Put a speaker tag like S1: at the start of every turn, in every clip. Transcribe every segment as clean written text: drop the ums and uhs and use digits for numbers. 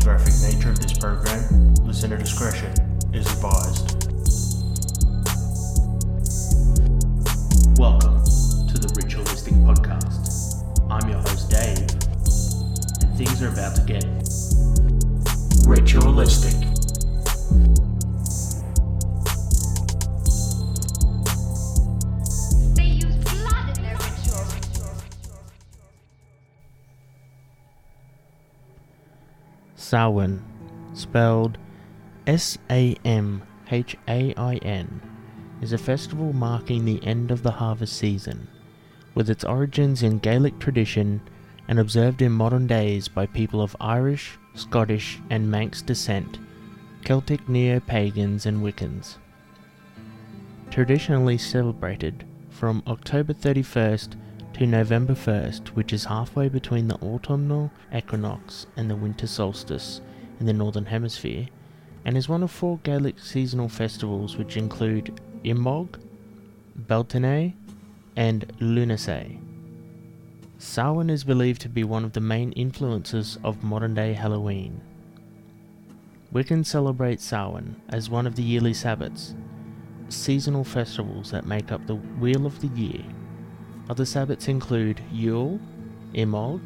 S1: graphic nature of this program, listener discretion is advised. Welcome to the Ritualistic Podcast. I'm your host Dave, and things are about to get ritualistic.
S2: They use blood in their rituals.
S1: Samhain, spelled Samhain, is a festival marking the end of the harvest season, with its origins in Gaelic tradition and observed in modern days by people of Irish, Scottish and Manx descent, Celtic neo-pagans and Wiccans. Traditionally celebrated from October 31st to November 1st, which is halfway between the autumnal equinox and the winter solstice in the Northern Hemisphere, and is one of 4 Gaelic seasonal festivals which include Imog, Beltane and Lunacy. Samhain is believed to be one of the main influences of modern-day Halloween. Wiccans celebrate Samhain as one of the yearly Sabbats, seasonal festivals that make up the wheel of the year. Other Sabbats include Yule, Imog,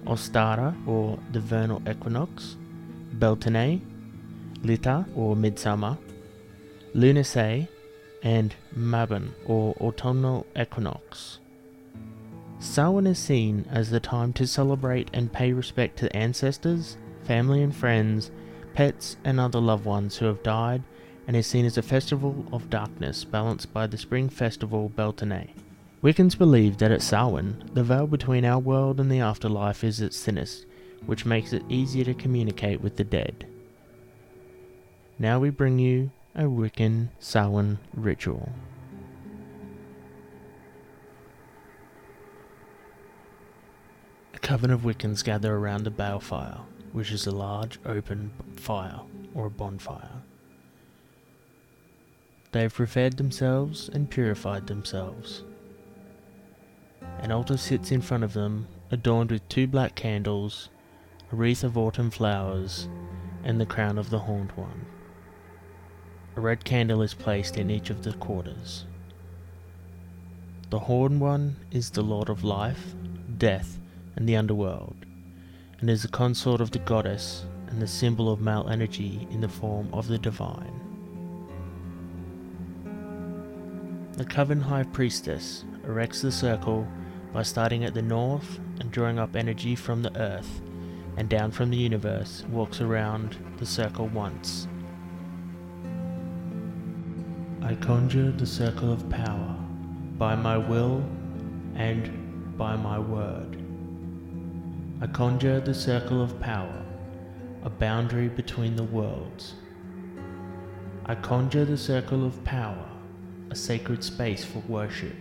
S1: Ostara or the vernal equinox, Beltane, Lita or midsummer, Lunacy, and Mabon or autumnal equinox. Samhain is seen as the time to celebrate and pay respect to ancestors, family and friends, pets and other loved ones who have died, and is seen as a festival of darkness balanced by the spring festival Beltane. Wiccans believe that at Samhain, the veil between our world and the afterlife is its thinnest, which makes it easier to communicate with the dead. Now we bring you a Wiccan Samhain ritual. A coven of Wiccans gather around a balefire, which is a large open fire or a bonfire. They have prepared themselves and purified themselves. An altar sits in front of them, adorned with 2 black candles, a wreath of autumn flowers, and the crown of the Horned One. A red candle is placed in each of the quarters. The Horned One is the Lord of Life, Death, and the Underworld, and is the consort of the goddess and the symbol of male energy in the form of the divine. The Coven High Priestess erects the circle by starting at the north and drawing up energy from the earth and down from the universe, walks around the circle once. I conjure the circle of power by my will and by my word. I conjure the circle of power, a boundary between the worlds. I conjure the circle of power, a sacred space for worship.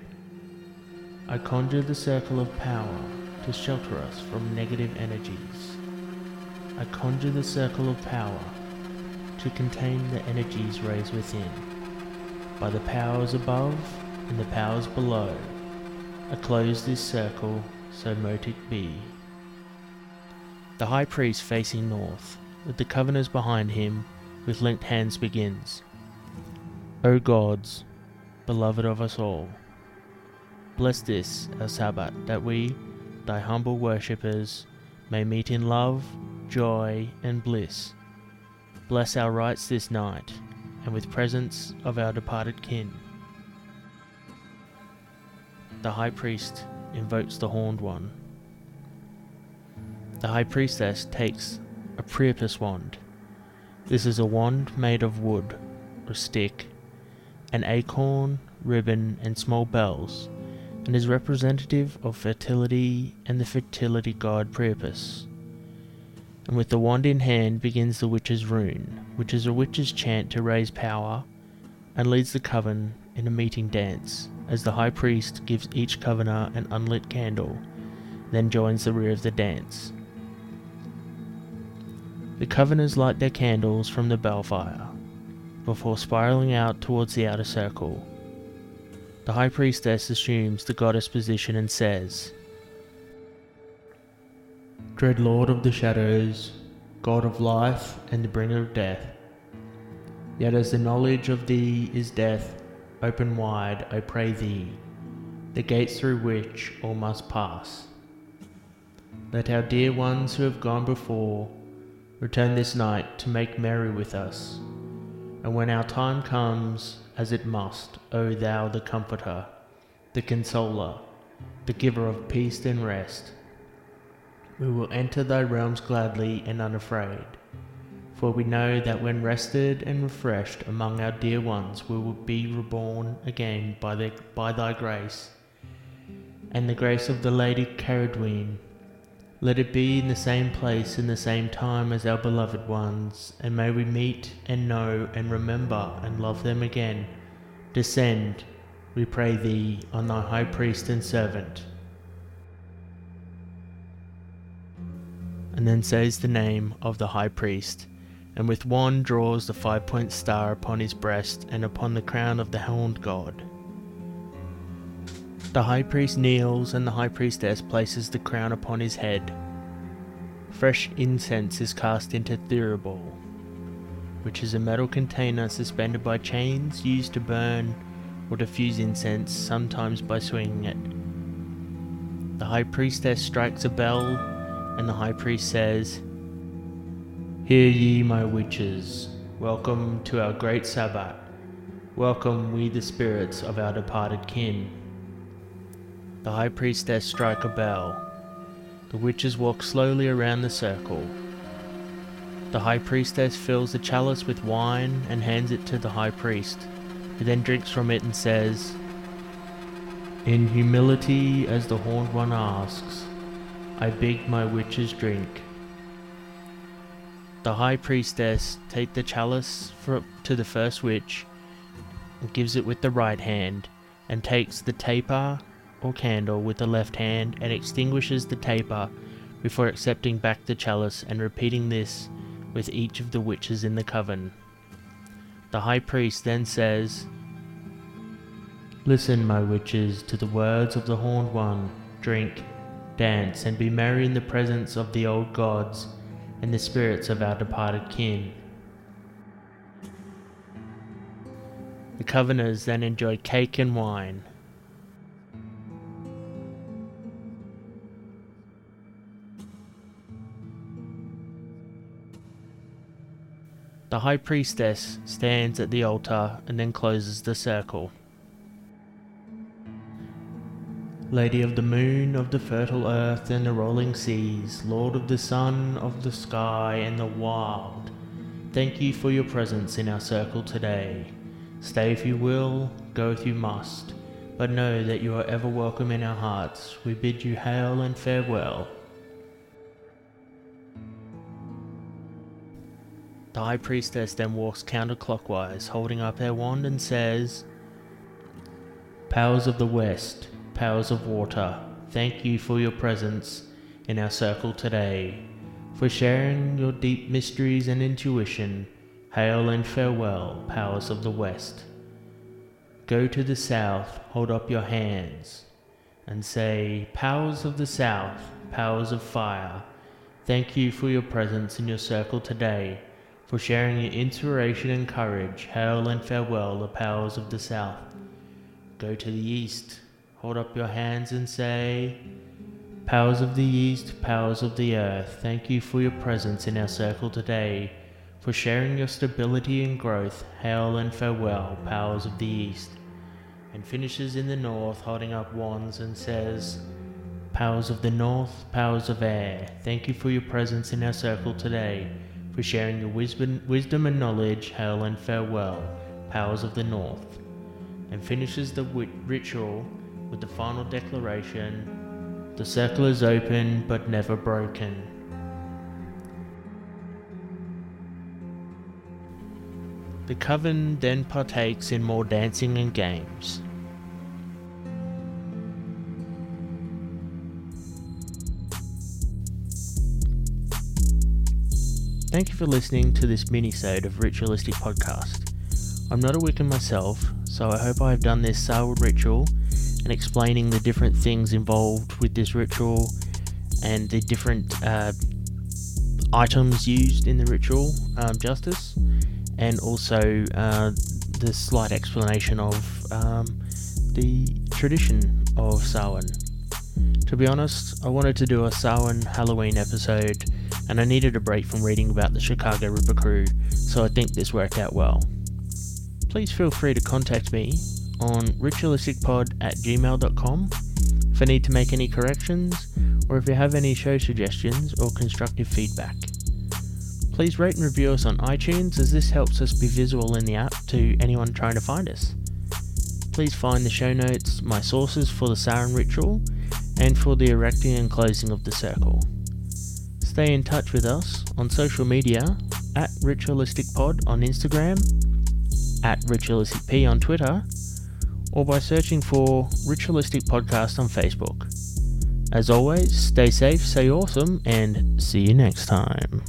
S1: I conjure the circle of power to shelter us from negative energies. I conjure the circle of power to contain the energies raised within. By the powers above and the powers below, I close this circle, so mote it be. The High Priest facing north, with the Coveners behind him, with linked hands begins. O gods, beloved of us all, bless this, our Sabbath, that we, thy humble worshippers, may meet in love, joy, and bliss. Bless our rites this night, and with presence of our departed kin. The High Priest invokes the Horned One. The High Priestess takes a Priapus wand. This is a wand made of wood, or stick, an acorn, ribbon, and small bells, and is representative of fertility and the fertility god Priapus. And with the wand in hand begins the Witch's Rune, which is a witch's chant to raise power, and leads the coven in a meeting dance, as the High Priest gives each covener an unlit candle, then joins the rear of the dance. The coveners light their candles from the balefire, before spiraling out towards the outer circle. The High Priestess assumes the goddess position and says, Dread Lord of the Shadows, God of life and the bringer of death. Yet as the knowledge of thee is death, open wide, I pray thee, the gates through which all must pass. Let our dear ones who have gone before return this night to make merry with us. And when our time comes, as it must, O thou the Comforter, the Consoler, the Giver of peace and rest, we will enter thy realms gladly and unafraid. For we know that when rested and refreshed among our dear ones, we will be reborn again by thy grace, and the grace of the Lady Caradwine. Let it be in the same place and the same time as our beloved ones, and may we meet and know and remember and love them again. Descend, we pray thee, on thy high priest and servant. And then says the name of the high priest, and with wand draws the 5-point star upon his breast and upon the crown of the horned god. The high priest kneels, and the high priestess places the crown upon his head. Fresh incense is cast into thurible, which is a metal container suspended by chains used to burn or diffuse incense, sometimes by swinging it. The high priestess strikes a bell, and the high priest says, "Hear ye, my witches, welcome to our great Sabbath. Welcome we the spirits of our departed kin." The high priestess strike a bell. The witches walk slowly around the circle. The high priestess fills the chalice with wine and hands it to the high priest, who then drinks from it and says, "In humility as the horned one asks, I beg my witches drink." The high priestess takes the chalice to the first witch and gives it with the right hand, and takes the taper or candle with the left hand and extinguishes the taper before accepting back the chalice, and repeating this with each of the witches in the coven. The high priest then says, "Listen, my witches, to the words of the horned one. Drink, dance, and be merry in the presence of the old gods and the spirits of our departed kin." The coveners then enjoy cake and wine. The high priestess stands at the altar and then closes the circle. Lady of the moon, of the fertile earth and the rolling seas, Lord of the sun, of the sky and the wild, thank you for your presence in our circle today. Stay if you will, go if you must, but know that you are ever welcome in our hearts. We bid you hail and farewell. The high priestess then walks counterclockwise, holding up her wand, and says, "Powers of the west, powers of water, thank you for your presence in our circle today, for sharing your deep mysteries and intuition. Hail and farewell, powers of the west. Go to the south, hold up your hands, and say, powers of the south, powers of fire, thank you for your presence in your circle today, for sharing your inspiration and courage. Hail and farewell, the powers of the south. Go to the east, hold up your hands and say, powers of the east, powers of the earth, thank you for your presence in our circle today, for sharing your stability and growth. Hail and farewell, powers of the east." And finishes in the north, holding up wands, and says, "Powers of the north, powers of air, thank you for your presence in our circle today, for sharing your wisdom and knowledge. Hail and farewell, powers of the north." And finishes the ritual with the final declaration, "The circle is open but never broken." The coven then partakes in more dancing and games. Thank you for listening to this Minisode of Ritualistic Podcast. I'm not a Wiccan myself, so I hope I have done this Samhain ritual and explaining the different things involved with this ritual and the different items used in the ritual justice, and also the slight explanation of the tradition of Samhain. To be honest, I wanted to do a Samhain Halloween episode, and I needed a break from reading about the Chicago Ripper crew, so I think this worked out well. Please feel free to contact me on ritualisticpod@gmail.com if I need to make any corrections, or if you have any show suggestions or constructive feedback. Please rate and review us on iTunes, as this helps us be visible in the app to anyone trying to find us. Please find the show notes, my sources for the Samhain ritual, and for the erecting and closing of the circle. Stay in touch with us on social media at ritualisticpod on Instagram, at ritualisticp on Twitter, or by searching for Ritualistic Podcast on Facebook. As always, stay safe, stay awesome, and see you next time.